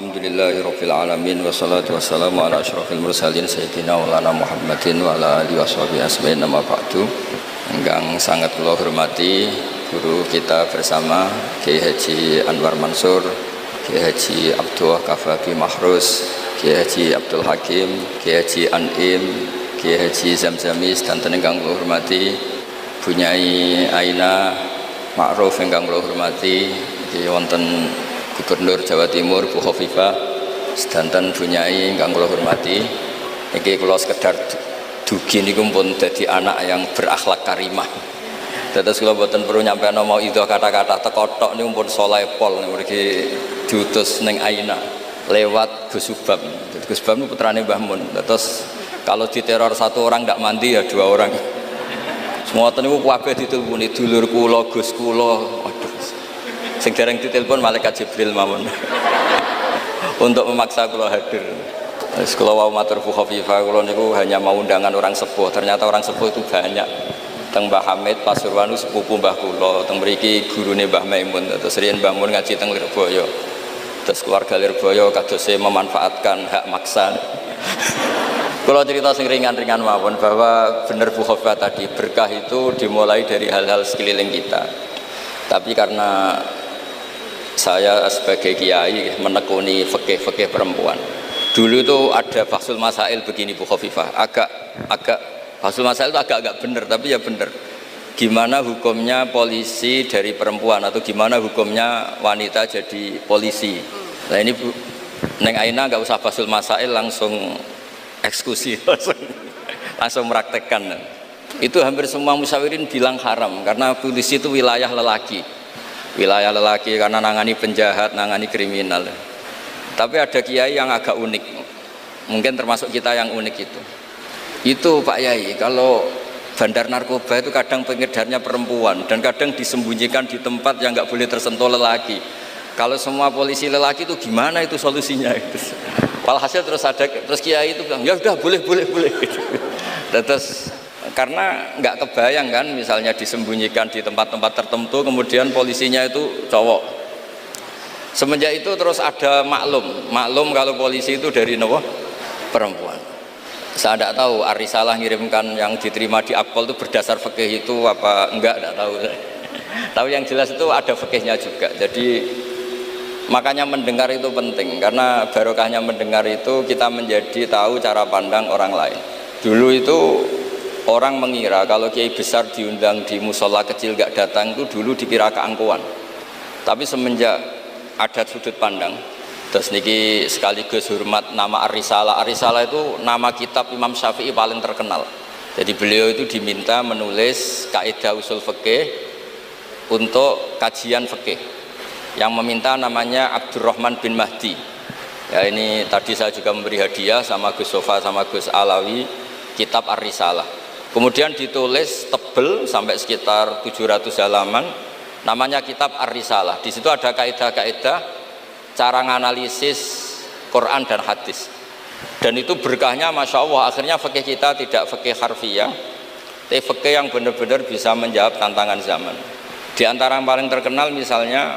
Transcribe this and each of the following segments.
Alhamdulillahirabbil alamin wassalatu wassalamu ala asyrofil mursalin sayyidina maulana Muhammadin wa ala alihi washabihi asma'in nama ba'du. Ingkang sangat kula hormati guru kita bersama Kiai Haji Anwar Mansur, Kiai Haji Abdullah Kafabi Mahrus, Kiai Haji Abdul Hakim, Kiai Haji Anim, Kiai Haji Zamzamis, dan ingkang kula hormati Bunyai Aina Ma'ruf ingkang kula hormati wonten Gubernur Jawa Timur Bu Khofifah, sedanten Bunyai ingkang kula hormati. Niki kula sekedar dugi niku pun dadi anak yang berakhlak karimah. Dados kula boten perlu nyampean mau idho kata-kata teko tok niku pun saleh pol mriki diutus ning Aina lewat Gus Subab. Gus Subab niku putrane Mbah Mun. Terus kalau diteror satu orang ndak mandi ya dua orang. Semua niku kabeh diteleponi dulur kula, Gus kula. Sing dereng ditelepon malaikat Jibril mawon untuk memaksa kula hadir. Wis kula wau matur Bu Khofifah, kula niku hanya mau undangan orang sepuh. Ternyata orang sepuh itu banyak. Teng Mbah Hamid Pasuruan sepupu Mbah kula, teng mriki gurune Mbah Maimun. Terus riyen Mbah Mun ngaji teng Lirboyo. Terus keluarga Lirboyo kadose memanfaatkan hak maksa. Kalau cerita sing ringan-ringan mawon bahwa benar Bu Khofifah tadi, berkah itu dimulai dari hal-hal sekeliling kita. Tapi karena saya sebagai kiai menekuni fikih perempuan. Dulu itu ada Bahsul Masail begini Bu Khofifah, agak Bahsul Masail itu agak benar, tapi ya benar. Gimana hukumnya polisi dari perempuan atau gimana hukumnya wanita jadi polisi. Nah ini Bu, Neng Aina nggak usah Bahsul Masail, langsung eksekusi, langsung meraktekkan. Itu hampir semua musyawirin bilang haram karena polisi itu wilayah lelaki. Wilayah lelaki karena nangani penjahat, nangani kriminal. Tapi ada kiai yang agak unik, mungkin termasuk kita yang unik itu Pak Yai, kalau bandar narkoba itu kadang pengedarnya perempuan dan kadang disembunyikan di tempat yang nggak boleh tersentuh lelaki. Kalau semua polisi lelaki itu gimana itu solusinya itu? Walhasil terus kiai itu bilang ya udah boleh terus karena nggak kebayang kan, misalnya disembunyikan di tempat-tempat tertentu kemudian polisinya itu cowok. Semenjak itu terus ada maklum kalau polisi itu dari perempuan. Saya tidak tahu Arisalah ngirimkan yang diterima di Akpol itu berdasar fikih itu apa enggak, tidak tahu. Tapi yang jelas itu ada fikihnya juga. Jadi makanya mendengar itu penting, karena barokahnya mendengar itu kita menjadi tahu cara pandang orang lain. Dulu itu orang mengira kalau kiai besar diundang di musola kecil gak datang itu dulu dikira keangkuhan. Tapi semenjak ada sudut pandang, terus niki sekaligus hormat nama Ar-Risalah. Ar-Risalah itu nama kitab Imam Syafi'i paling terkenal. Jadi beliau itu diminta menulis kaidah usul fikih untuk kajian fikih. Yang meminta namanya Abdurrahman bin Mahdi. Ya ini tadi saya juga memberi hadiah sama Gus Sofa sama Gus Alawi kitab Ar-Risalah. Kemudian ditulis tebel sampai sekitar 700 halaman, namanya kitab Ar-Risalah. Di situ ada kaidah-kaidah cara menganalisis Quran dan hadis. Dan itu berkahnya Masya Allah, akhirnya fikih kita tidak fikih harfiah, tapi fikih yang benar-benar bisa menjawab tantangan zaman. Di antara yang paling terkenal misalnya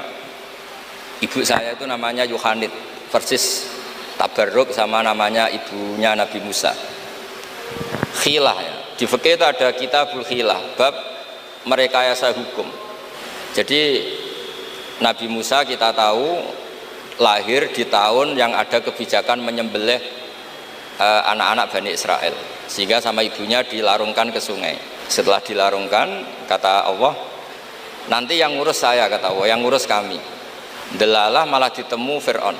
ibu saya itu namanya Yohanit, persis tabarruk sama namanya ibunya Nabi Musa. Khilah ya. Di fikih itu ada kitabul khilah, bab merekayasa hukum. Jadi Nabi Musa kita tahu lahir di tahun yang ada kebijakan menyembelih anak-anak Bani Israel, sehingga sama ibunya dilarungkan ke sungai. Setelah dilarungkan, kata Allah, nanti yang ngurus saya, kata Allah, yang ngurus kami. Delalah malah ditemu Fir'aun,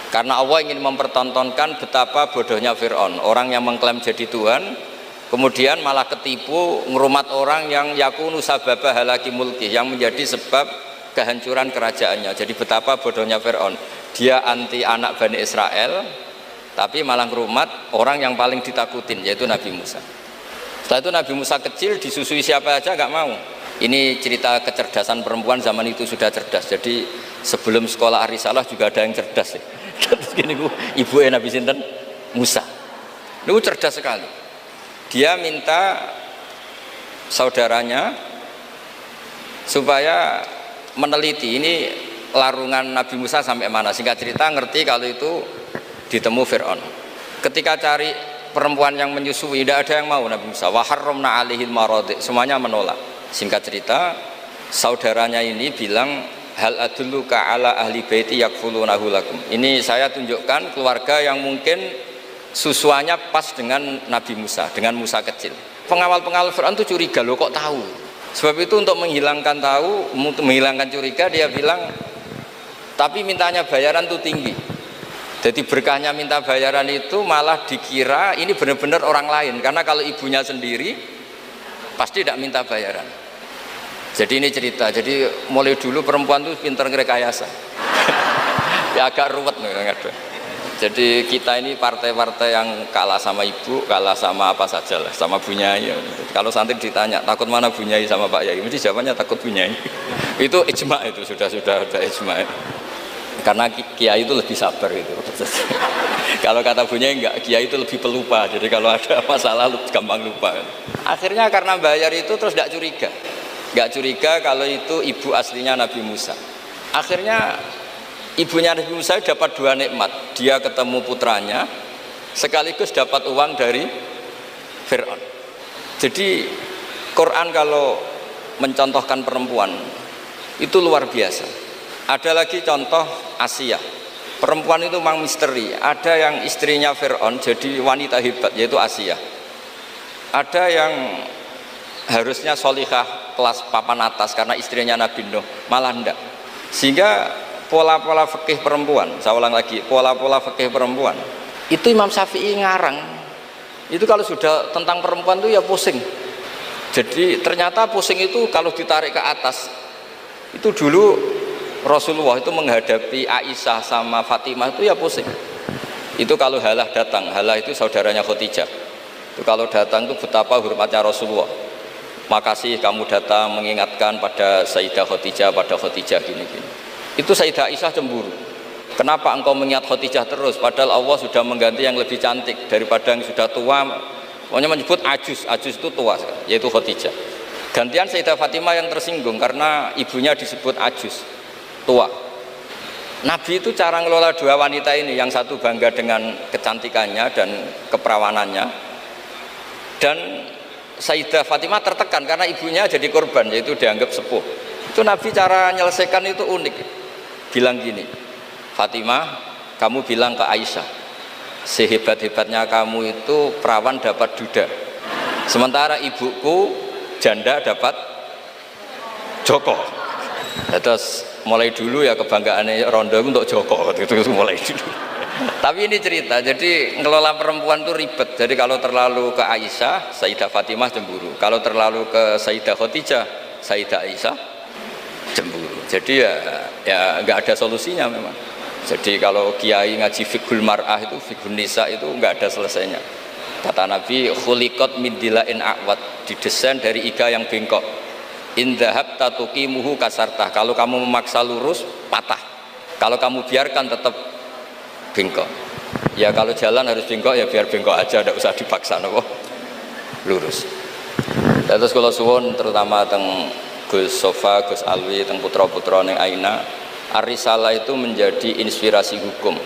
karena Allah ingin mempertontonkan betapa bodohnya Fir'aun, orang yang mengklaim jadi Tuhan kemudian malah ketipu ngerumat orang yang yakunu sababa halaki mulki, yang menjadi sebab kehancuran kerajaannya. Jadi betapa bodohnya Fir'aun, dia anti anak Bani Israel tapi malah ngerumat orang yang paling ditakutin, yaitu Nabi Musa. Setelah itu Nabi Musa kecil disusui siapa aja gak mau. Ini cerita kecerdasan perempuan zaman itu sudah cerdas. Jadi sebelum sekolah Ar-Risalah juga ada yang cerdas ya. Terus gini ibu Nabi sinten Musa itu cerdas sekali. Dia minta saudaranya supaya meneliti ini larungan Nabi Musa sampai mana? Singkat cerita ngerti kalau itu ditemu Fir'aun. Ketika cari perempuan yang menyusui, tidak ada yang mau Nabi Musa. Wa harramna alaihil maradi, semuanya menolak. Singkat cerita, saudaranya ini bilang, hal adulluka ala ahli baiti yakfulunahu lakum. Ini saya tunjukkan keluarga yang mungkin susuannya pas dengan Nabi Musa, dengan Musa kecil. Pengawal-pengawal Fir'aun itu curiga, loh kok tahu? Sebab itu untuk menghilangkan curiga, dia bilang, tapi mintanya bayaran itu tinggi. Jadi berkahnya minta bayaran itu malah dikira ini benar-benar orang lain, karena kalau ibunya sendiri pasti tidak minta bayaran. Jadi ini cerita, jadi mulai dulu perempuan itu pintar ngerekayasa. Ya agak ruwet nih. Jadi kita ini partai-partai yang kalah sama ibu, kalah sama apa saja lah, sama Bunyai. Kalau santri ditanya takut mana Bunyai sama Pak Yai, mesti jawabannya takut Bunyai. Itu ijma, itu sudah ijma. Karena kiai itu lebih sabar itu. Kalau kata Bunyai enggak, kiai itu lebih pelupa. Jadi kalau ada masalah gampang lupa. Akhirnya karena bayar itu terus tidak curiga. Enggak curiga kalau itu ibu aslinya Nabi Musa. Akhirnya ibunya Nabi Musa dapat dua nikmat. Dia ketemu putranya sekaligus dapat uang dari Fir'aun. Jadi Quran kalau mencontohkan perempuan itu luar biasa. Ada lagi contoh Asia. Perempuan itu memang misteri. Ada yang istrinya Fir'aun jadi wanita hebat, yaitu Asia. Ada yang harusnya solihah kelas papan atas karena istrinya Nabi Nuh, malah enggak. Sehingga pola-pola fikih perempuan, saya ulang lagi, pola-pola fikih perempuan itu Imam Syafi'i ngarang. Itu kalau sudah tentang perempuan itu ya pusing. Jadi ternyata pusing itu kalau ditarik ke atas. Itu dulu Rasulullah itu menghadapi Aisyah sama Fatimah itu ya pusing. Itu kalau Halah datang, Halah itu saudaranya Khadijah. Itu kalau datang itu betapa hormatnya Rasulullah. Makasih kamu datang mengingatkan pada Sayyidah Khadijah, pada Khadijah gini-gini. Itu Sayyidah Aisyah cemburu. Kenapa engkau mengingat Khadijah terus? Padahal Allah sudah mengganti yang lebih cantik daripada yang sudah tua. Pokoknya menyebut ajus itu tua, yaitu Khadijah. Gantian Sayyidah Fatimah yang tersinggung karena ibunya disebut ajus, tua. Nabi itu cara ngelola dua wanita ini, yang satu bangga dengan kecantikannya dan keperawanannya, dan Sayyidah Fatimah tertekan karena ibunya jadi korban, yaitu dianggap sepuh. Itu Nabi cara menyelesaikan itu unik. Bilang gini, Fatimah, kamu bilang ke Aisyah, sehebat-hebatnya kamu itu perawan dapat duda, sementara ibuku janda dapat Joko. Terus mulai dulu ya kebanggaannya Rondo untuk Joko, itu mulai dulu. Tapi ini cerita, jadi ngelola perempuan itu ribet. Jadi kalau terlalu ke Aisyah, Sayyidah Fatimah cemburu. Kalau terlalu ke Sayyidah Khadijah, Sayyidah Aisyah cemburu. Jadi ya nggak ada solusinya memang. Jadi kalau kiai ngaji fiqhul mar'ah itu, fiqhul nisa itu nggak ada selesainya. Kata Nabi, khuliqat min dila'in a'wad, didesain dari iga yang bengkok. In dhahabta tuqimuhu kasartah, kalau kamu memaksa lurus patah, kalau kamu biarkan tetap bengkok. Ya kalau jalan harus bengkok ya biar bengkok aja, tidak usah dipaksa nopo lurus. Terus kalau suwun terutama teng Gus Sofa, Gus Alwi, teng putra-putra ning Aina, Ar-Risalah itu menjadi inspirasi hukum.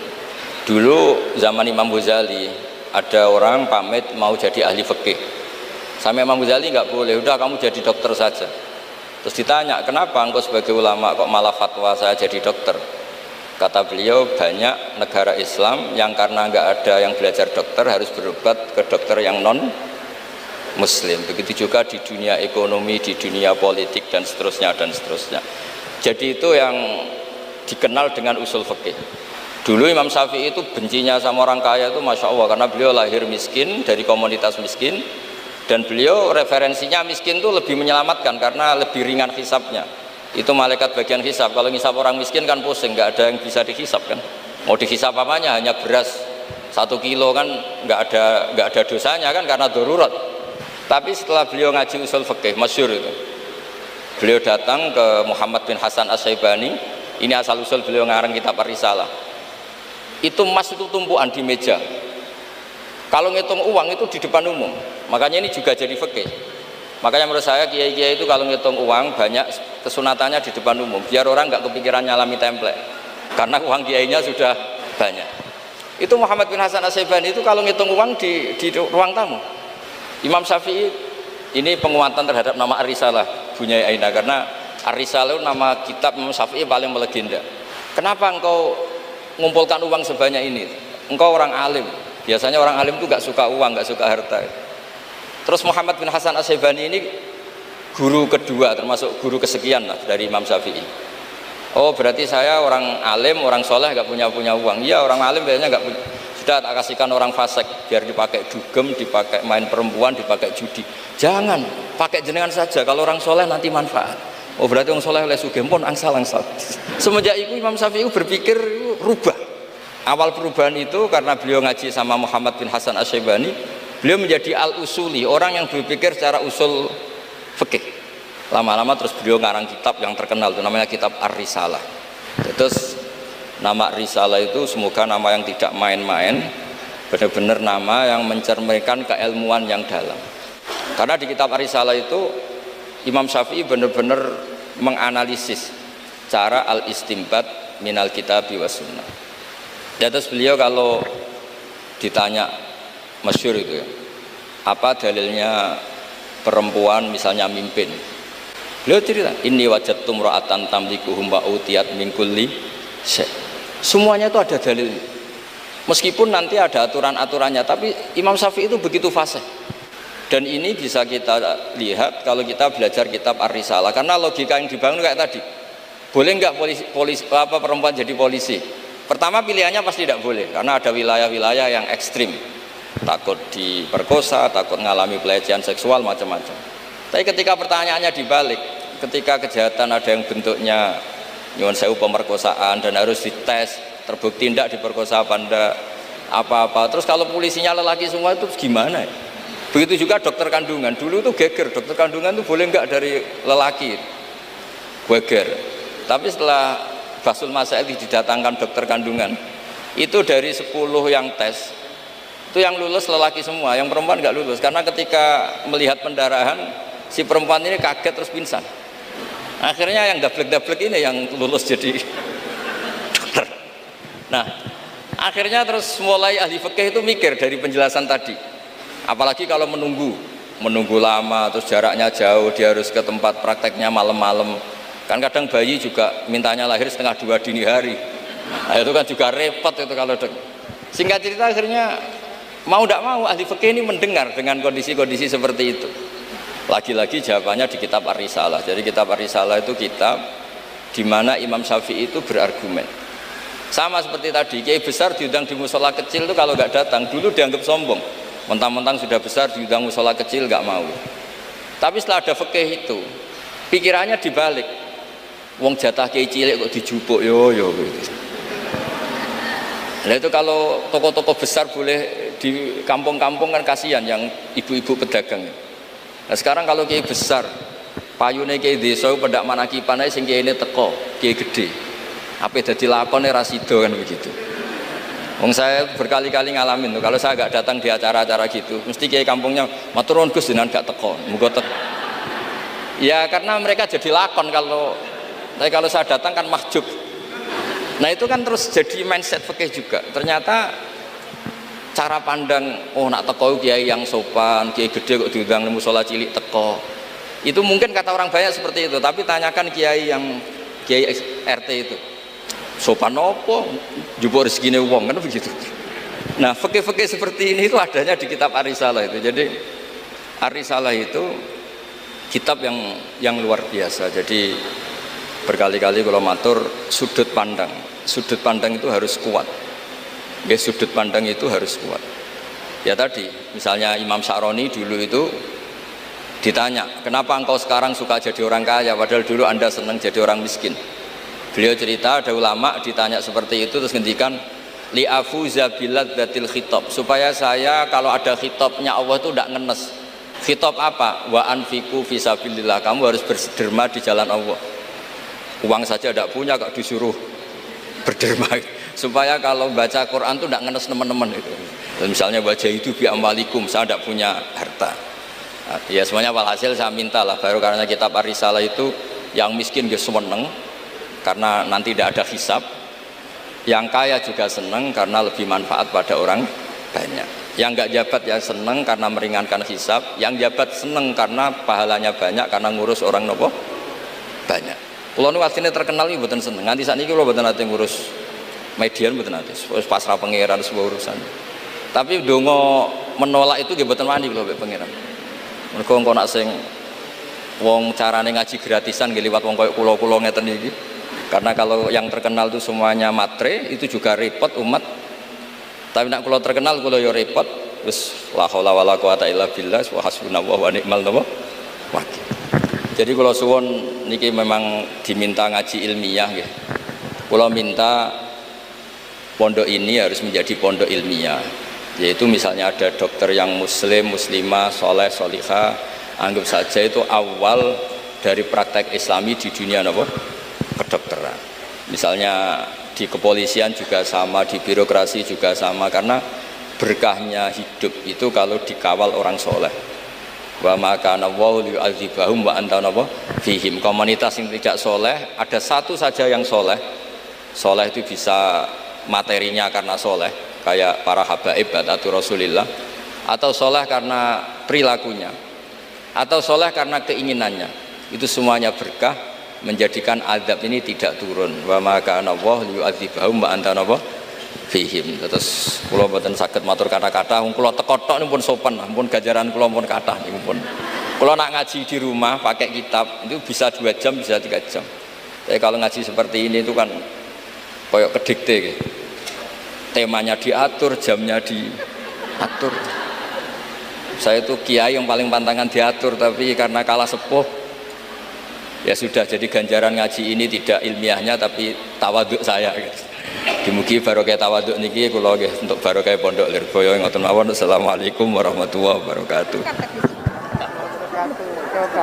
Dulu zaman Imam Ghazali ada orang pamit mau jadi ahli fikih. Sama Imam Ghazali nggak boleh, udah kamu jadi dokter saja. Terus ditanya, kenapa engkau sebagai ulama kok malah fatwa saya jadi dokter? Kata beliau, banyak negara Islam yang karena nggak ada yang belajar dokter harus berobat ke dokter yang non Muslim. Begitu juga di dunia ekonomi, di dunia politik dan seterusnya dan seterusnya. Jadi itu yang dikenal dengan usul fikih. Dulu Imam Syafi'i itu bencinya sama orang kaya itu Masya Allah, karena beliau lahir miskin dari komunitas miskin, dan beliau referensinya miskin itu lebih menyelamatkan karena lebih ringan hisabnya. Itu malaikat bagian hisab. Kalau ngisab orang miskin kan pusing, nggak ada yang bisa dihisab kan. Mau dihisab apanya, hanya beras 1 kilo kan nggak ada dosanya kan, karena darurat. Tapi setelah beliau ngaji usul fikih masyhur itu, beliau datang ke Muhammad bin Hasan As-Syaibani. Ini asal usul beliau ngarang kitab Ar-Risalah. Itu emas itu tumpuan di meja. Kalau ngitung uang itu di depan umum. Makanya ini juga jadi fikih. Makanya menurut saya kiai-kiai itu kalau ngitung uang banyak kesunatannya di depan umum, biar orang nggak kepikiran nyalami template, karena uang kiainya sudah banyak. Itu Muhammad bin Hasan Asy-Syaibani itu kalau ngitung uang di ruang tamu. Imam Syafi'i ini penguatan terhadap nama Ar-Risalah Bunyai Aina, karena Ar-Risalah itu nama kitab Imam Syafi'i paling melegenda. Kenapa engkau ngumpulkan uang sebanyak ini? Engkau orang alim. Biasanya orang alim itu nggak suka uang, nggak suka harta. Terus Muhammad bin Hasan Asy-Syaibani ini guru kedua, termasuk guru kesekian lah dari Imam Syafi'i. Oh berarti saya orang alim, orang soleh nggak punya uang. Iya, orang alim biasanya nggak punya. Sudah tak kasihkan orang fasik biar dipakai dugem, dipakai main perempuan, dipakai judi. Jangan, pakai jenengan saja. Kalau orang soleh nanti manfaat. Oh berarti orang soleh oleh sugih pun angsal. Semenjak itu Imam Syafi'i berpikir rubah. Awal perubahan itu karena beliau ngaji sama Muhammad bin Hasan Asy-Syaibani. Beliau menjadi al-usuli, orang yang berpikir secara usul fikih. Lama-lama terus beliau ngarang kitab yang terkenal itu namanya kitab Ar-Risalah. Terus nama Risalah itu semoga nama yang tidak main-main, benar-benar nama yang mencerminkan keilmuan yang dalam. Karena di kitab Ar-Risalah itu Imam Syafi'i benar-benar menganalisis cara al-istinbat minal kitabi was sunnah. Dan terus beliau kalau ditanya masyhur itu ya, apa dalilnya perempuan misalnya mimpin, beliau cerita ini wajadtum ra'atan tamlikuhum wa utiyat min kulli syai'. Semuanya itu ada dalil, meskipun nanti ada aturan-aturannya, tapi Imam Syafi'i itu begitu fasih. Dan ini bisa kita lihat kalau kita belajar kitab Ar-Risalah, karena logika yang dibangun kayak tadi. Boleh nggak perempuan jadi polisi? Pertama pilihannya pasti tidak boleh, karena ada wilayah-wilayah yang ekstrim, takut diperkosa, takut mengalami pelecehan seksual macam-macam. Tapi ketika pertanyaannya dibalik, ketika kejahatan ada yang bentuknya nyuwun sewu pemerkosaan dan harus dites, terbukti tidak diperkosa apa-apa, terus kalau polisinya lelaki semua itu gimana ya? Begitu juga dokter kandungan, dulu itu geger, dokter kandungan itu boleh nggak dari lelaki, geger. Tapi setelah Basul Masail didatangkan dokter kandungan, itu dari 10 yang tes itu yang lulus lelaki semua, yang perempuan nggak lulus, karena ketika melihat pendarahan si perempuan ini kaget terus pingsan. Akhirnya yang dablek-dablek ini yang lulus jadi dokter. Nah akhirnya terus mulai ahli fikih itu mikir dari penjelasan tadi, apalagi kalau menunggu lama, terus jaraknya jauh, dia harus ke tempat prakteknya malam-malam, kan kadang bayi juga mintanya lahir setengah 2 dini hari. Nah, itu kan juga repot itu kalau singkat cerita akhirnya mau tidak mau ahli fikih ini mendengar dengan kondisi-kondisi seperti itu. Lagi-lagi jawabannya di kitab Ar-Risalah. Jadi kitab Ar-Risalah itu kitab di mana Imam Syafi'i itu berargumen. Sama seperti tadi, kiai besar diundang di musola kecil itu kalau nggak datang, dulu dianggap sombong. Mentang-mentang sudah besar diundang musola kecil nggak mau. Tapi setelah ada fikih itu, pikirannya dibalik. Wong jatah kiai cilik kok dijupuk yo gitu. Nah itu kalau toko-toko besar boleh di kampung-kampung kan kasihan yang ibu-ibu pedagang. Nah sekarang kalau kiai besar, payune kiai desa pendak manakipan ae sing kiai ini teko, kiai gede. Apa dadi lakone ra sida kan begitu. Wong saya berkali-kali ngalamin tuh, kalau saya nggak datang di acara-acara gitu, mesti kiai kampungnya matur nuwun Gus jenengan gak teko, muga teko. Ya karena mereka jadi lakon tapi kalau saya datang kan mahjub. Nah itu kan terus jadi mindset fikih juga. Ternyata cara pandang, oh nak teko kiai yang sopan, kiai gede kok diundang musola cilik teko. Itu mungkin kata orang banyak seperti itu, tapi tanyakan kiai yang kiai RT itu. Sopan opo? Jupuk rezekine wong kan begitu. Nah, fikih-fikih seperti ini itu adanya di kitab Ar-Risalah itu. Jadi Ar-Risalah itu kitab yang luar biasa. Jadi berkali-kali kalau matur sudut pandang itu harus kuat. Ya, sudut pandang itu harus kuat. Ya tadi, misalnya Imam Sa'roni dulu itu ditanya, kenapa engkau sekarang suka jadi orang kaya, padahal dulu anda senang jadi orang miskin. Beliau cerita ada ulama ditanya seperti itu, terus ngendikan li'afuza biladzatil khitab, supaya saya kalau ada khitabnya Allah itu tidak ngenes. Khitab apa? Wa anfiqu fisabilillah, kamu harus berderma di jalan Allah. Uang saja tidak punya kok disuruh berderma, supaya kalau baca Quran itu tidak ngenes teman-teman itu. Dan misalnya wajah itu bi amwalikum, saya tidak punya harta. Ya semuanya walhasil saya minta lah, baru karena kitab Ar-Risalah itu yang miskin gak seneng karena nanti tidak ada hisab, yang kaya juga seneng karena lebih manfaat pada orang banyak, yang nggak jabat ya seneng karena meringankan hisab, yang jabat seneng karena pahalanya banyak karena ngurus orang nopo banyak. Kalau nu aslinya terkenal ini bukan seneng, nanti saat ini kalau bukan nanti ngurus median bukan nanti pasrah pangeran sebuah urusan, tapi dongo menolak itu gak bukan wani kalau pangeran. Mereka engkau nak sing wong carane ngaji gratisan nggih liwat wong koyo kula-kula ngeten iki. Karena kalau yang terkenal itu semuanya matre, itu juga repot umat. Tapi nak kula terkenal kula yo repot, wis la haula wala quwata illa billah wa hasbunallahu wa ni'mal wakil. Jadi kula suwun niki memang diminta ngaji ilmiah nggih. Kula minta pondok ini harus menjadi pondok ilmiah. Yaitu misalnya ada dokter yang muslim, muslimah, soleh, solihah, anggap saja itu awal dari praktek islami di dunia apa? Kedokteran. Misalnya di kepolisian juga sama, di birokrasi juga sama, karena berkahnya hidup itu kalau dikawal orang soleh. Wa maka nawau li'adzibahum wa anta fihim. Komunitas yang tidak soleh, ada satu saja yang soleh. Soleh itu bisa materinya karena soleh, kayak para habaib atau Rasulillah, atau soleh karena perilakunya, atau soleh karena keinginannya. Itu semuanya berkah, menjadikan azab ini tidak turun. Wa maka Allah liyu'adzibahum wa anta fihim. Terus kula mboten saged matur kata-kata, kula teko tok pun sopan, pun ganjaran kula pun kathah niku pun. Kula nak ngaji di rumah pakai kitab itu bisa 2 jam, bisa 3 jam. Tapi kalau ngaji seperti ini itu kan koyok kedikte gitu. Temanya diatur, jamnya diatur. Saya itu kiai yang paling pantangan diatur, tapi karena kalah sepuh ya sudah, jadi ganjaran ngaji ini tidak ilmiahnya tapi tawaduk saya gitu. Dimugi barokah tawaduk niki kula nggih untuk barokah Pondok Lirboyo ngoten mawon. Assalamualaikum warahmatullahi wabarakatuh. Coba.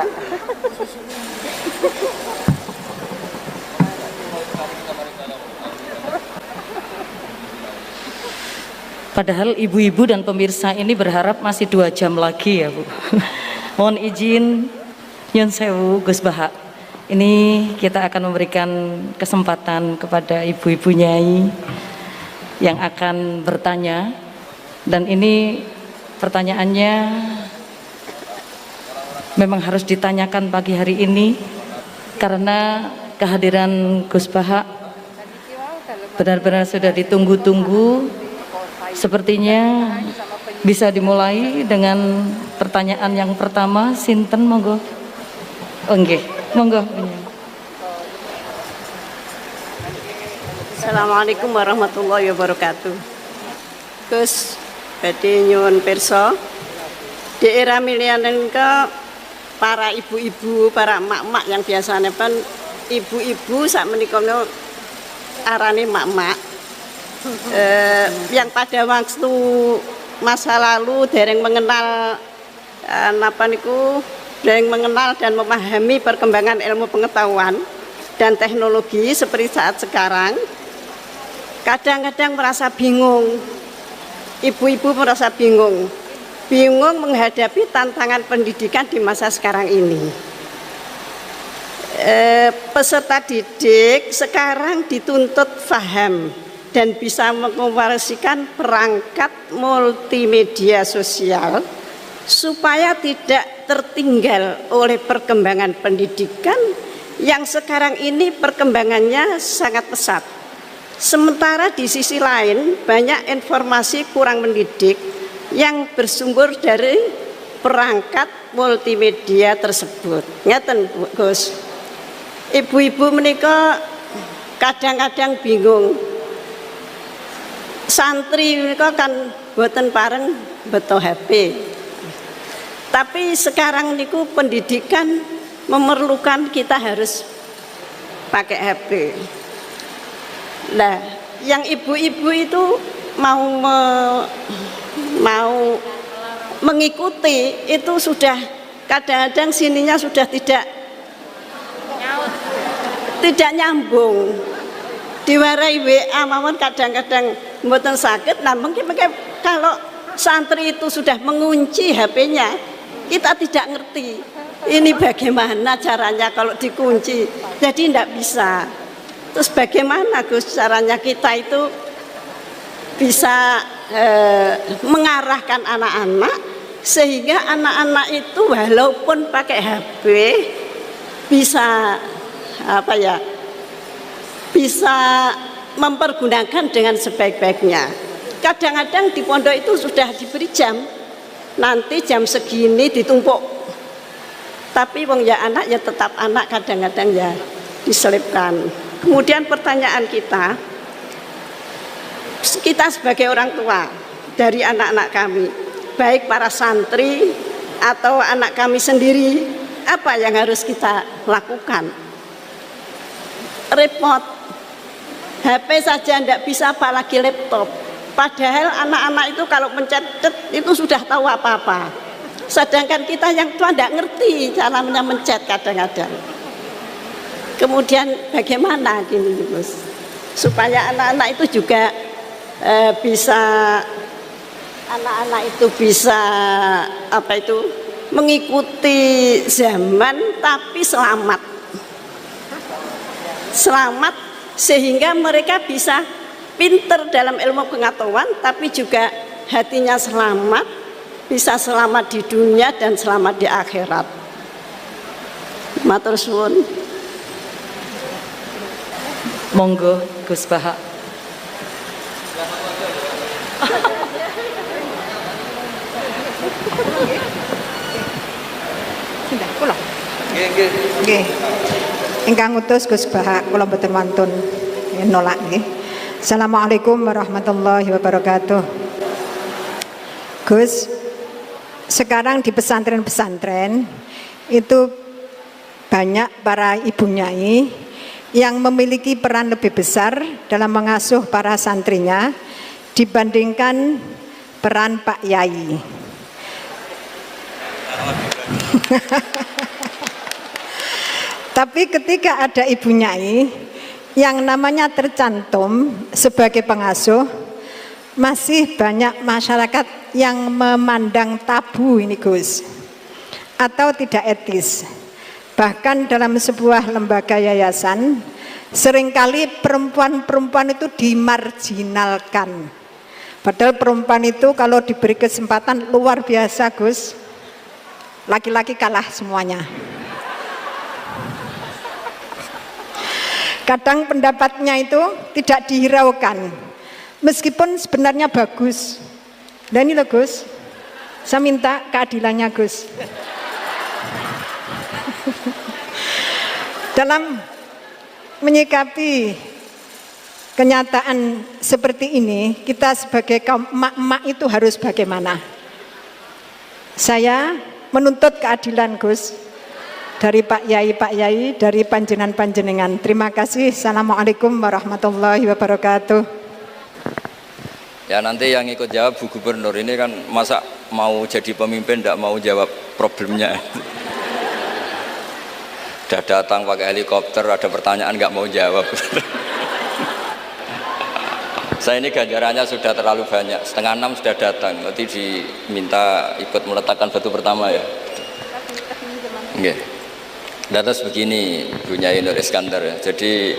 Padahal ibu-ibu dan pemirsa ini berharap masih 2 jam lagi ya Bu. Mohon izin nyun sewu Gus Baha. Ini kita akan memberikan kesempatan kepada ibu-ibu nyai yang akan bertanya. Dan ini pertanyaannya memang harus ditanyakan pagi hari ini karena kehadiran Gus Baha benar-benar sudah ditunggu-tunggu. Sepertinya bisa dimulai dengan pertanyaan yang pertama. Sinten monggo? Nggih, monggo. Assalamualaikum warahmatullahi wabarakatuh. Gus badhe nyuwun pirsa, di era milenial ke para ibu-ibu, para emak-emak yang biasanya kan ibu-ibu sak menika arane emak-emak. Yang pada waktu masa lalu dereng mengenal dereng mengenal dan memahami perkembangan ilmu pengetahuan dan teknologi seperti saat sekarang, kadang-kadang merasa bingung. Ibu-ibu merasa bingung menghadapi tantangan pendidikan di masa sekarang ini. Peserta didik sekarang dituntut paham dan bisa mengoperasikan perangkat multimedia sosial supaya tidak tertinggal oleh perkembangan pendidikan yang sekarang ini perkembangannya sangat pesat. Sementara di sisi lain banyak informasi kurang mendidik yang bersumber dari perangkat multimedia tersebut. Ngeten Gus, ibu-ibu menika kadang-kadang bingung. Santri mereka kan boten pareng beto HP. Tapi sekarang niku pendidikan memerlukan kita harus pakai HP. Nah, yang ibu-ibu itu mau mengikuti itu sudah kadang-kadang sininya sudah tidak nyambung. Diwarai WA mawon kadang-kadang mboten saged. Nah mungkin kalau santri itu sudah mengunci HP-nya, kita tidak ngerti ini bagaimana caranya kalau dikunci, jadi tidak bisa. Terus bagaimana Gus caranya kita itu bisa mengarahkan anak-anak sehingga anak-anak itu walaupun pakai HP bisa bisa mempergunakan dengan sebaik-baiknya. Kadang-kadang di pondok itu sudah diberi jam, nanti jam segini ditumpuk, tapi wong ya anak ya tetap anak, kadang-kadang ya diselipkan. Kemudian pertanyaan kita sebagai orang tua dari anak-anak kami, baik para santri atau anak kami sendiri, apa yang harus kita lakukan? Repot, HP saja tidak bisa, apalagi laptop. Padahal anak-anak itu kalau mencet itu sudah tahu apa-apa. Sedangkan kita yang tua tidak ngerti caranya mencet kadang-kadang. Kemudian bagaimana gini Gus, supaya anak-anak itu juga bisa mengikuti zaman tapi selamat sehingga mereka bisa pinter dalam ilmu pengetahuan tapi juga hatinya selamat, bisa selamat di dunia dan selamat di akhirat. Matur suwun. Monggo Gus Bahak. Kula. Nggih. Ingkang ngutus Gus Bahak kula mboten wantun nolak nggih. Assalamualaikum warahmatullahi wabarakatuh. Gus, sekarang di pesantren-pesantren itu banyak para ibu nyai yang memiliki peran lebih besar dalam mengasuh para santrinya dibandingkan peran Pak Yai. Tapi ketika ada ibu nyai yang namanya tercantum sebagai pengasuh, masih banyak masyarakat yang memandang tabu ini Gus, atau tidak etis. Bahkan dalam sebuah lembaga yayasan seringkali perempuan-perempuan itu dimarginalkan. Padahal perempuan itu kalau diberi kesempatan luar biasa Gus, laki-laki kalah semuanya. Kadang pendapatnya itu tidak dihiraukan, meskipun sebenarnya bagus. Dan ini loh Gus, saya minta keadilannya Gus. Dalam menyikapi kenyataan seperti ini, kita sebagai kaum emak-emak itu harus bagaimana? Saya menuntut keadilan Gus, dari Pak Yai, dari panjenengan. Terima kasih. Assalamualaikum warahmatullahi wabarakatuh. Ya nanti yang ikut jawab Bu Gubernur ini kan masa mau jadi pemimpin tidak mau jawab problemnya. Udah datang pakai helikopter, ada pertanyaan nggak mau jawab. Saya ini ganjarannya sudah terlalu banyak, 5:30 sudah datang, nanti diminta ikut meletakkan batu pertama ya. Oke. Terus begini Bu Nyai Nur Iskandar ya. Jadi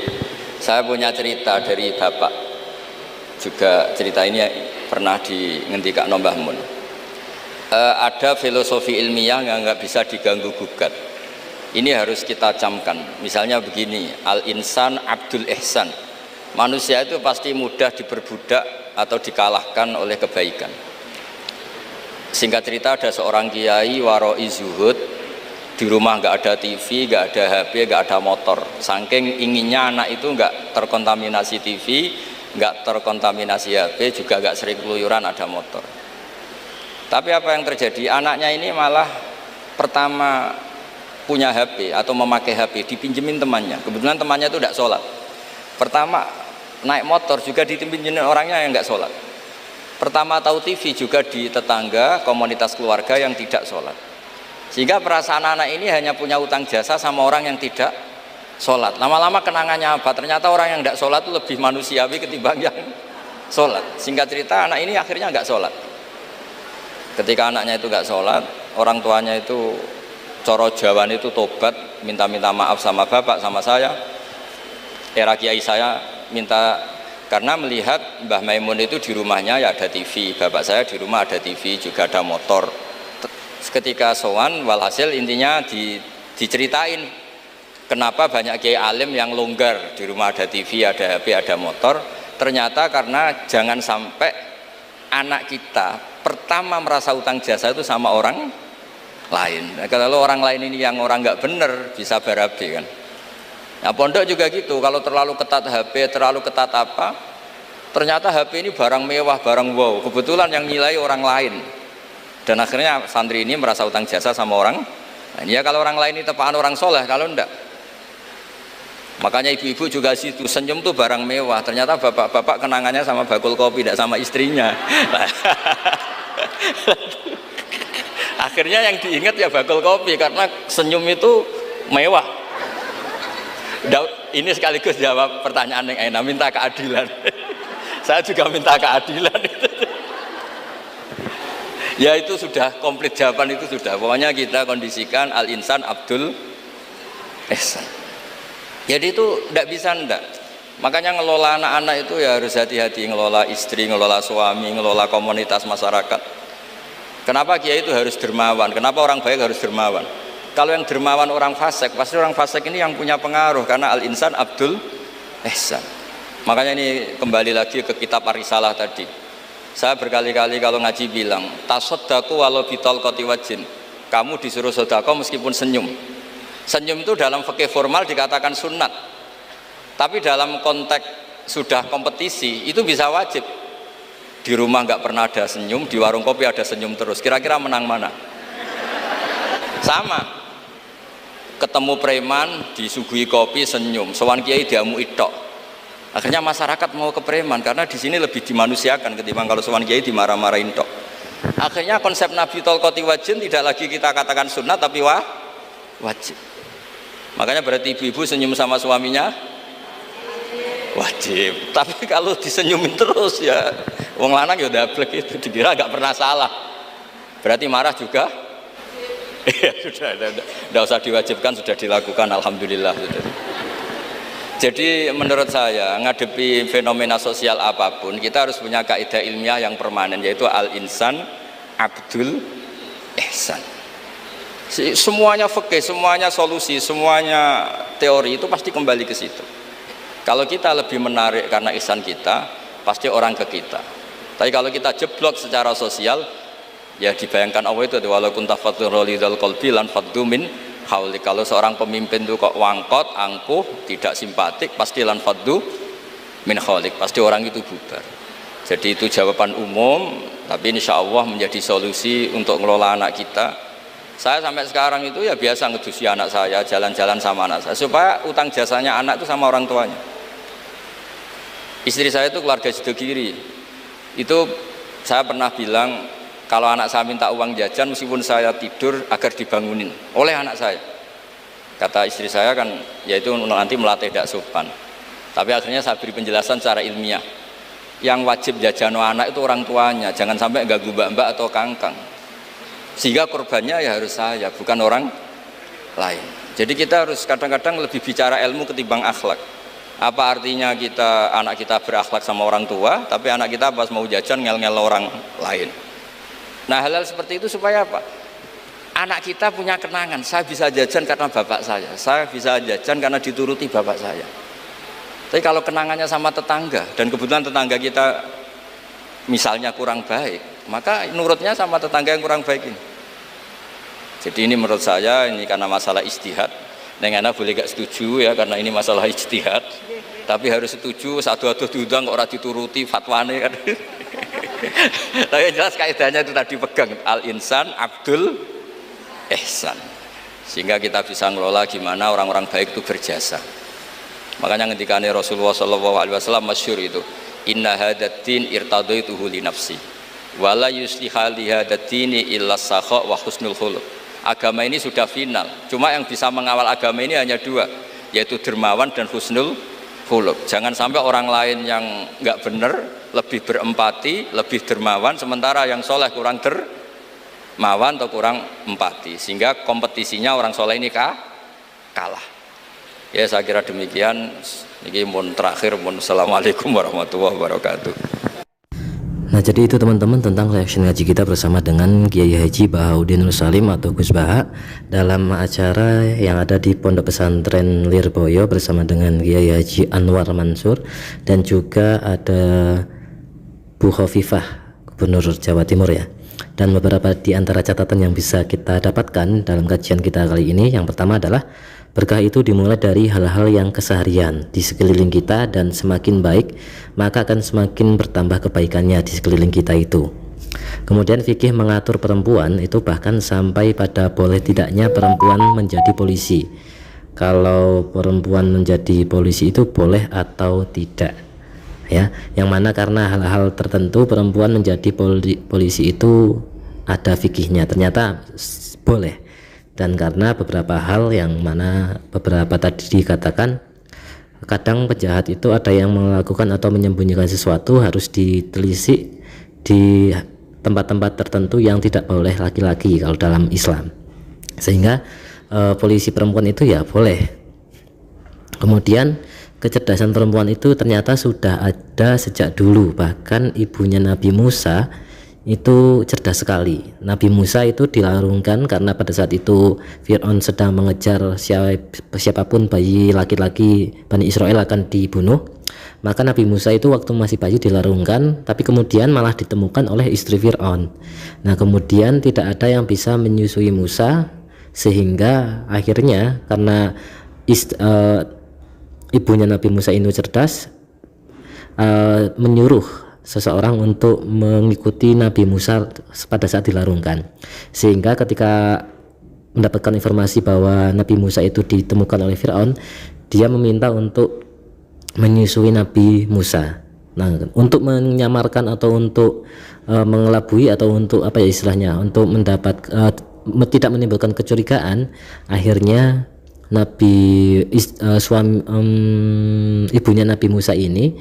saya punya cerita dari Bapak. Juga cerita ini pernah ngendikak Mbah Mun. Ada filosofi ilmiah yang nggak bisa diganggu gugat. Ini harus kita camkan. Misalnya begini, al-insan abdul ihsan. Manusia itu pasti mudah diperbudak atau dikalahkan oleh kebaikan. Singkat cerita ada seorang kiai waroi zuhud, di rumah nggak ada TV, nggak ada HP, nggak ada motor. Saking inginnya anak itu nggak terkontaminasi TV, nggak terkontaminasi HP, juga nggak sering keluyuran ada motor. Tapi apa yang terjadi? Anaknya ini malah pertama punya HP atau memakai HP dipinjemin temannya. Kebetulan temannya itu tidak sholat. Pertama naik motor juga dipinjemin orangnya yang nggak sholat. Pertama tahu TV juga di tetangga, komunitas keluarga yang tidak sholat. Sehingga perasaan anak ini hanya punya utang jasa sama orang yang tidak sholat. Lama-lama kenangannya apa? Ternyata orang yang tidak sholat itu lebih manusiawi ketimbang yang sholat. Singkat cerita anak ini akhirnya nggak sholat. Ketika anaknya itu nggak sholat, orang tuanya itu coro Jawa itu tobat, minta maaf sama bapak, sama saya. Era kiai saya minta, karena melihat Mbah Maimun itu di rumahnya ya ada TV, bapak saya di rumah ada TV, juga ada motor. Ketika sowan, walhasil intinya diceritain kenapa banyak kiai alim yang longgar, di rumah ada TV, ada HP, ada motor. Ternyata karena jangan sampai anak kita pertama merasa utang jasa itu sama orang lain. Nah, kalau orang lain ini yang orang nggak bener bisa berabe kan. Nah pondok juga gitu, kalau terlalu ketat HP, terlalu ketat apa, ternyata HP ini barang mewah, barang wow, kebetulan yang nilai orang lain, dan akhirnya santri ini merasa utang jasa sama orang. Nah, ya kalau orang lain ini tepaan orang soleh, kalau enggak. Makanya ibu-ibu juga situ, senyum tuh barang mewah, ternyata bapak-bapak kenangannya sama bakul kopi, tidak sama istrinya. Akhirnya yang diingat ya bakul kopi, karena senyum itu mewah. Ini sekaligus jawab pertanyaan yang enak, minta keadilan. Saya juga minta keadilan. Ya itu sudah komplit, jawaban itu sudah. Pokoknya kita kondisikan al-insan Abdul Ihsan. Jadi itu tidak bisa ndak. Makanya ngelola anak-anak itu ya harus hati-hati, ngelola istri, ngelola suami, ngelola komunitas masyarakat. Kenapa kiai itu harus dermawan? Kenapa orang baik harus dermawan? Kalau yang dermawan orang fasik, pasti orang fasik ini yang punya pengaruh, karena al-insan Abdul Ihsan. Makanya ini kembali lagi ke kitab Ar-Risalah tadi. Saya berkali-kali kalau ngaji bilang, tasaddaku walau bitol koti wajin. Kamu disuruh sedekah meskipun senyum. Senyum itu dalam fikih formal dikatakan sunat. Tapi dalam konteks sudah kompetisi itu bisa wajib. Di rumah nggak pernah ada senyum, di warung kopi ada senyum terus. Kira-kira menang mana? Sama. Ketemu preman disuguhi kopi senyum, sowan kiai diamu itok. Akhirnya masyarakat mau ke preman karena di sini lebih dimanusiakan ketimbang kalau sowan kiai dimarah-marahin tok. Akhirnya konsep Nabi Tolkoti Wajin tidak lagi kita katakan sunnah tapi wajib. Makanya berarti ibu-ibu senyum sama suaminya wajib. Tapi kalau disenyumin terus ya wong lanang ya dablek itu dikira agak pernah salah. Berarti marah juga. Ya sudah, tidak usah diwajibkan, sudah dilakukan, alhamdulillah. Jadi menurut saya ngadepi fenomena sosial apapun kita harus punya kaidah ilmiah yang permanen, yaitu al-insan Abdul Ihsan. Semuanya fikih, semuanya solusi, semuanya teori itu pasti kembali ke situ. Kalau kita lebih menarik karena ihsan kita, pasti orang ke kita. Tapi kalau kita jeblok secara sosial, ya dibayangkan Allah itu walaupun tafatur lidal qalbi lan faddu min hauli. Kalau seorang pemimpin itu kok wangkot, angkuh, tidak simpatik, pasti lan faddu min haulik, pasti orang itu bubar. Jadi itu jawaban umum, tapi insya Allah menjadi solusi untuk ngelola anak kita. Saya sampai sekarang itu ya biasa ngedusi anak saya, jalan-jalan sama anak saya, supaya utang jasanya anak itu sama orang tuanya. Istri saya itu keluarga Sidogiri. Itu saya pernah bilang, kalau anak saya minta uang jajan meskipun saya tidur agar dibangunin oleh anak saya. Kata istri saya kan yaitu nanti melatih tidak sopan. Tapi akhirnya saya beri penjelasan secara ilmiah. Yang wajib jajan anak itu orang tuanya, jangan sampai ganggu mbak-mbak atau kangkang. Sehingga korbannya ya harus saya, bukan orang lain. Jadi kita harus kadang-kadang lebih bicara ilmu ketimbang akhlak. Apa artinya anak kita berakhlak sama orang tua, tapi anak kita pas mau jajan ngel-ngel orang lain. Nah hal-hal seperti itu supaya apa? Anak kita punya kenangan, saya bisa jajan karena bapak saya bisa jajan karena dituruti bapak saya. Tapi kalau kenangannya sama tetangga, dan kebetulan tetangga kita misalnya kurang baik, maka nurutnya sama tetangga yang kurang baik ini. Jadi ini menurut saya, ini karena masalah ijtihad. Neng Ana boleh gak setuju ya, karena ini masalah ijtihad. Tapi harus setuju, satu-satu diundang kok ora dituruti fatwane kan. Tapi jelas kaidahnya itu tadi pegang al-insan Abdul Ihsan, sehingga kita bisa ngelola gimana orang-orang baik itu berjasa. Makanya ketika Rasulullah SAW masyhur itu, inna hadatin irtadaituhu li nafsi wala yusliha li hadatini illa sakha wa husnul khuluq. Agama ini sudah final, cuma yang bisa mengawal agama ini hanya dua, yaitu dermawan dan husnul khuluq. Jangan sampai orang lain yang nggak benar lebih berempati, lebih dermawan, sementara yang soleh kurang mawan atau kurang empati, sehingga kompetisinya orang soleh ini kalah. Ya saya kira demikian. Ini mohon terakhir, mohon assalamualaikum warahmatullahi wabarakatuh. Nah, jadi itu teman-teman tentang reaction ngaji kita bersama dengan Kiai Haji Bahauddin Nur Salim atau Gus Baha dalam acara yang ada di Pondok Pesantren Lirboyo bersama dengan Kiai Haji Anwar Mansur, dan juga ada Bu Khofifah, Gubernur Jawa Timur ya. Dan beberapa di antara catatan yang bisa kita dapatkan dalam kajian kita kali ini, yang pertama adalah berkah itu dimulai dari hal-hal yang keseharian di sekeliling kita, dan semakin baik maka akan semakin bertambah kebaikannya di sekeliling kita itu. Kemudian fikih mengatur perempuan itu bahkan sampai pada boleh tidaknya perempuan menjadi polisi. Kalau perempuan menjadi polisi itu boleh atau tidak ya, yang mana karena hal-hal tertentu perempuan menjadi polisi itu ada fikihnya, ternyata boleh. Dan karena beberapa hal yang mana beberapa tadi dikatakan, kadang penjahat itu ada yang melakukan atau menyembunyikan sesuatu, harus ditelisik di tempat-tempat tertentu yang tidak boleh laki-laki kalau dalam Islam, sehingga polisi perempuan itu ya boleh. Kemudian kecerdasan perempuan itu ternyata sudah ada sejak dulu, bahkan ibunya Nabi Musa itu cerdas sekali. Nabi Musa itu dilarungkan karena pada saat itu Fir'aun sedang mengejar siapapun bayi laki-laki Bani Israel akan dibunuh. Maka Nabi Musa itu waktu masih bayi dilarungkan, tapi kemudian malah ditemukan oleh istri Fir'aun. Nah, kemudian tidak ada yang bisa menyusui Musa, sehingga akhirnya karena ibunya Nabi Musa itu cerdas, menyuruh seseorang untuk mengikuti Nabi Musa pada saat dilarungkan, sehingga ketika mendapatkan informasi bahwa Nabi Musa itu ditemukan oleh Fir'aun, dia meminta untuk menyusui Nabi Musa. Nah, untuk menyamarkan atau untuk mengelabui atau untuk apa ya istilahnya, untuk mendapat tidak menimbulkan kecurigaan, akhirnya ibunya Nabi Musa ini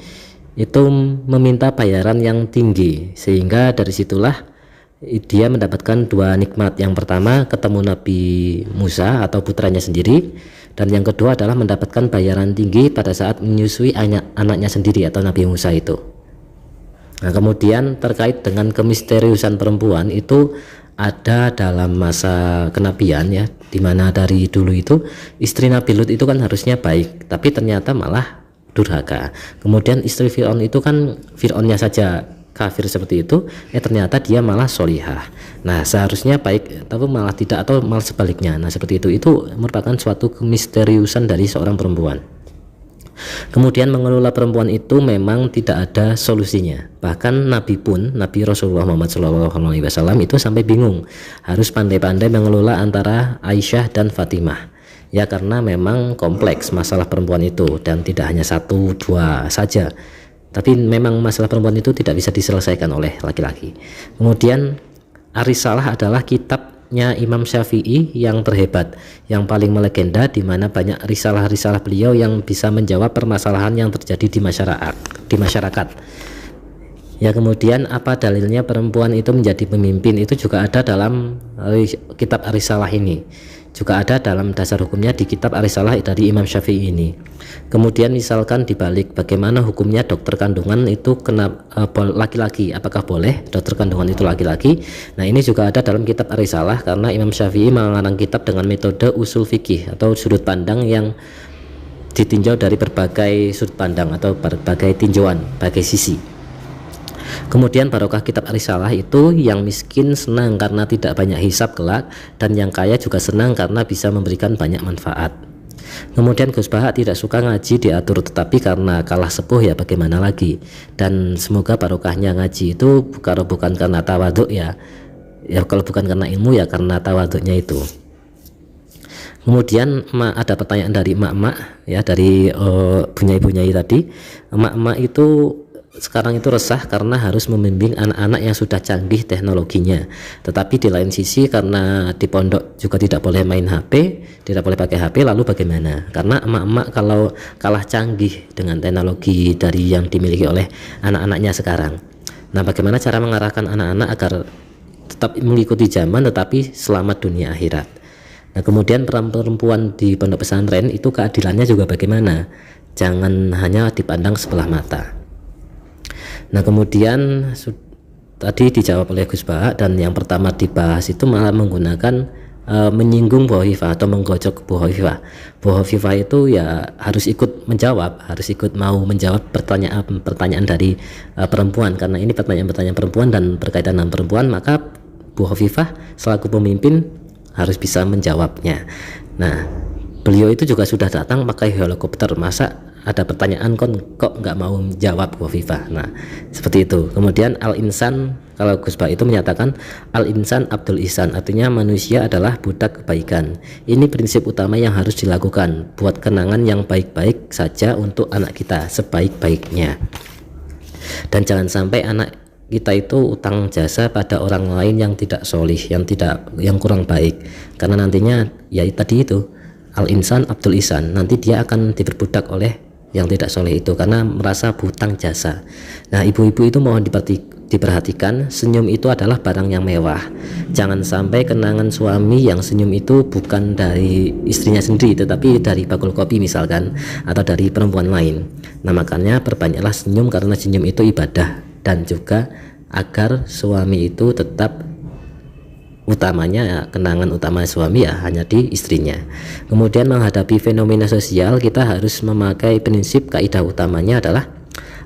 itu meminta bayaran yang tinggi, sehingga dari situlah dia mendapatkan dua nikmat. Yang pertama ketemu Nabi Musa atau putranya sendiri, dan yang kedua adalah mendapatkan bayaran tinggi pada saat menyusui anaknya sendiri atau Nabi Musa itu. Nah, kemudian terkait dengan kemisteriusan perempuan itu ada dalam masa kenabian ya, dimana dari dulu itu istri Nabi Lut itu kan harusnya baik, tapi ternyata malah durhaka. Kemudian istri Fir'aun itu kan Fir'aunnya saja kafir seperti itu, ternyata dia malah solihah. Nah, seharusnya baik tapi malah tidak, atau malah sebaliknya. Nah, seperti itu merupakan suatu kemisteriusan dari seorang perempuan. Kemudian mengelola perempuan itu memang tidak ada solusinya. Bahkan Nabi Rasulullah Muhammad SAW itu sampai bingung, harus pandai-pandai mengelola antara Aisyah dan Fatimah. Ya, karena memang kompleks masalah perempuan itu, dan tidak hanya satu dua saja, tapi memang masalah perempuan itu tidak bisa diselesaikan oleh laki-laki. Kemudian Ar-Risalah adalah kitabnya Imam Syafi'i yang terhebat, yang paling melegenda, di mana banyak risalah-risalah beliau yang bisa menjawab permasalahan yang terjadi di masyarakat. Ya, kemudian apa dalilnya perempuan itu menjadi pemimpin, itu juga ada dalam kitab Ar-Risalah ini. Juga ada dalam dasar hukumnya di kitab Ar-Risalah dari Imam Syafi'i ini. Kemudian misalkan dibalik, bagaimana hukumnya dokter kandungan itu laki-laki, apakah boleh dokter kandungan itu laki-laki? Nah, ini juga ada dalam kitab Ar-Risalah, karena Imam Syafi'i mengarang kitab dengan metode usul fikih atau sudut pandang yang ditinjau dari berbagai sudut pandang atau berbagai tinjauan, berbagai sisi. Kemudian barokah kitab Ar-Risalah itu, yang miskin senang karena tidak banyak hisab kelak, dan yang kaya juga senang karena bisa memberikan banyak manfaat. Kemudian Gus Baha tidak suka ngaji diatur, tetapi karena kalah sepuh ya bagaimana lagi. Dan semoga barokahnya ngaji itu bukan karena tawaduk ya kalau bukan karena ilmu ya karena tawaduknya itu. Kemudian ada pertanyaan dari emak-emak ya, dari bunyai-bunyai tadi. Emak-emak itu sekarang itu resah karena harus membimbing anak-anak yang sudah canggih teknologinya, tetapi di lain sisi karena di pondok juga tidak boleh main HP, tidak boleh pakai HP, lalu bagaimana? Karena emak-emak kalau kalah canggih dengan teknologi dari yang dimiliki oleh anak-anaknya sekarang. Nah, bagaimana cara mengarahkan anak-anak agar tetap mengikuti zaman tetapi selamat dunia akhirat. Nah, kemudian peran perempuan di pondok pesantren itu keadilannya juga bagaimana? Jangan hanya dipandang sebelah mata. Nah, kemudian tadi dijawab oleh Gus Bahak, dan yang pertama dibahas itu malah menggunakan menyinggung Bu Hovifah atau menggojok Bu Hovifah. Bu Hovifah itu ya harus ikut menjawab, harus ikut mau menjawab pertanyaan dari perempuan, karena ini pertanyaan-pertanyaan perempuan dan berkaitan dengan perempuan, maka Bu Hovifah selaku pemimpin harus bisa menjawabnya. Nah, beliau itu juga sudah datang pakai helikopter, masa ada pertanyaan kok nggak mau jawab Bu Hovifah. Nah, seperti itu. Kemudian al-insan, kalau Gus Bahak itu menyatakan al-insan Abdul Ihsan, artinya manusia adalah budak kebaikan. Ini prinsip utama yang harus dilakukan, buat kenangan yang baik-baik saja untuk anak kita sebaik-baiknya. Dan jangan sampai anak kita itu utang jasa pada orang lain yang tidak solih, yang kurang baik, karena nantinya ya tadi itu al-insan Abdul Ihsan, nanti dia akan diperbudak oleh yang tidak soleh itu karena merasa berhutang jasa. Nah, ibu-ibu itu mohon diperhatikan, senyum itu adalah barang yang mewah. Jangan sampai kenangan suami yang senyum itu bukan dari istrinya sendiri, tetapi dari bakul kopi misalkan, atau dari perempuan lain. Nah, makanya perbanyaklah senyum, karena senyum itu ibadah, dan juga agar suami itu tetap utamanya, kenangan utama suami ya hanya di istrinya. Kemudian menghadapi fenomena sosial, kita harus memakai prinsip kaidah utamanya adalah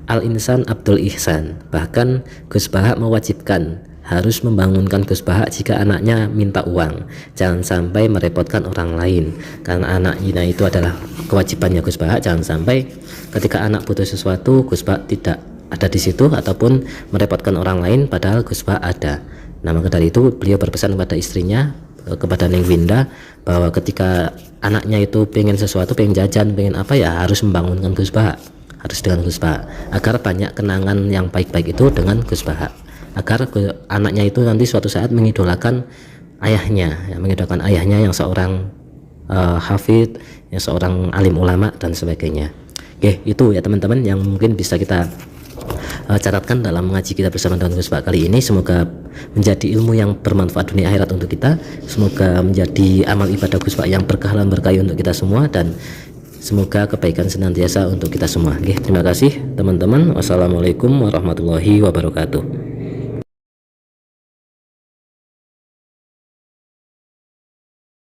al-insan Abdul Ihsan. Bahkan Gus Bahak mewajibkan harus membangunkan Gus Bahak jika anaknya minta uang. Jangan sampai merepotkan orang lain, karena anaknya itu adalah kewajibannya Gus Bahak. Jangan sampai ketika anak butuh sesuatu Gus Bahak tidak ada di situ ataupun merepotkan orang lain padahal Gus Bahak ada. Nah, maka dari itu beliau berpesan kepada istrinya, kepada Neng Winda, bahwa ketika anaknya itu pengen sesuatu, pengen jajan, pengen apa, ya harus membangunkan Gus Bahak, harus dengan Gus Bahak, agar banyak kenangan yang baik-baik itu dengan Gus Bahak, agar anaknya itu nanti suatu saat mengidolakan ayahnya, mengidolakan ayahnya yang seorang hafid, yang seorang alim ulama dan sebagainya. Oke, itu ya teman-teman yang mungkin bisa kita catatkan dalam mengaji kita bersama dengan Gus Bahak kali ini. Semoga menjadi ilmu yang bermanfaat dunia akhirat untuk kita, semoga menjadi amal ibadah Gus Bahak yang berkah dan berkahi untuk kita semua, dan semoga kebaikan senantiasa untuk kita semua. Oke, terima kasih teman-teman. Wassalamualaikum warahmatullahi wabarakatuh.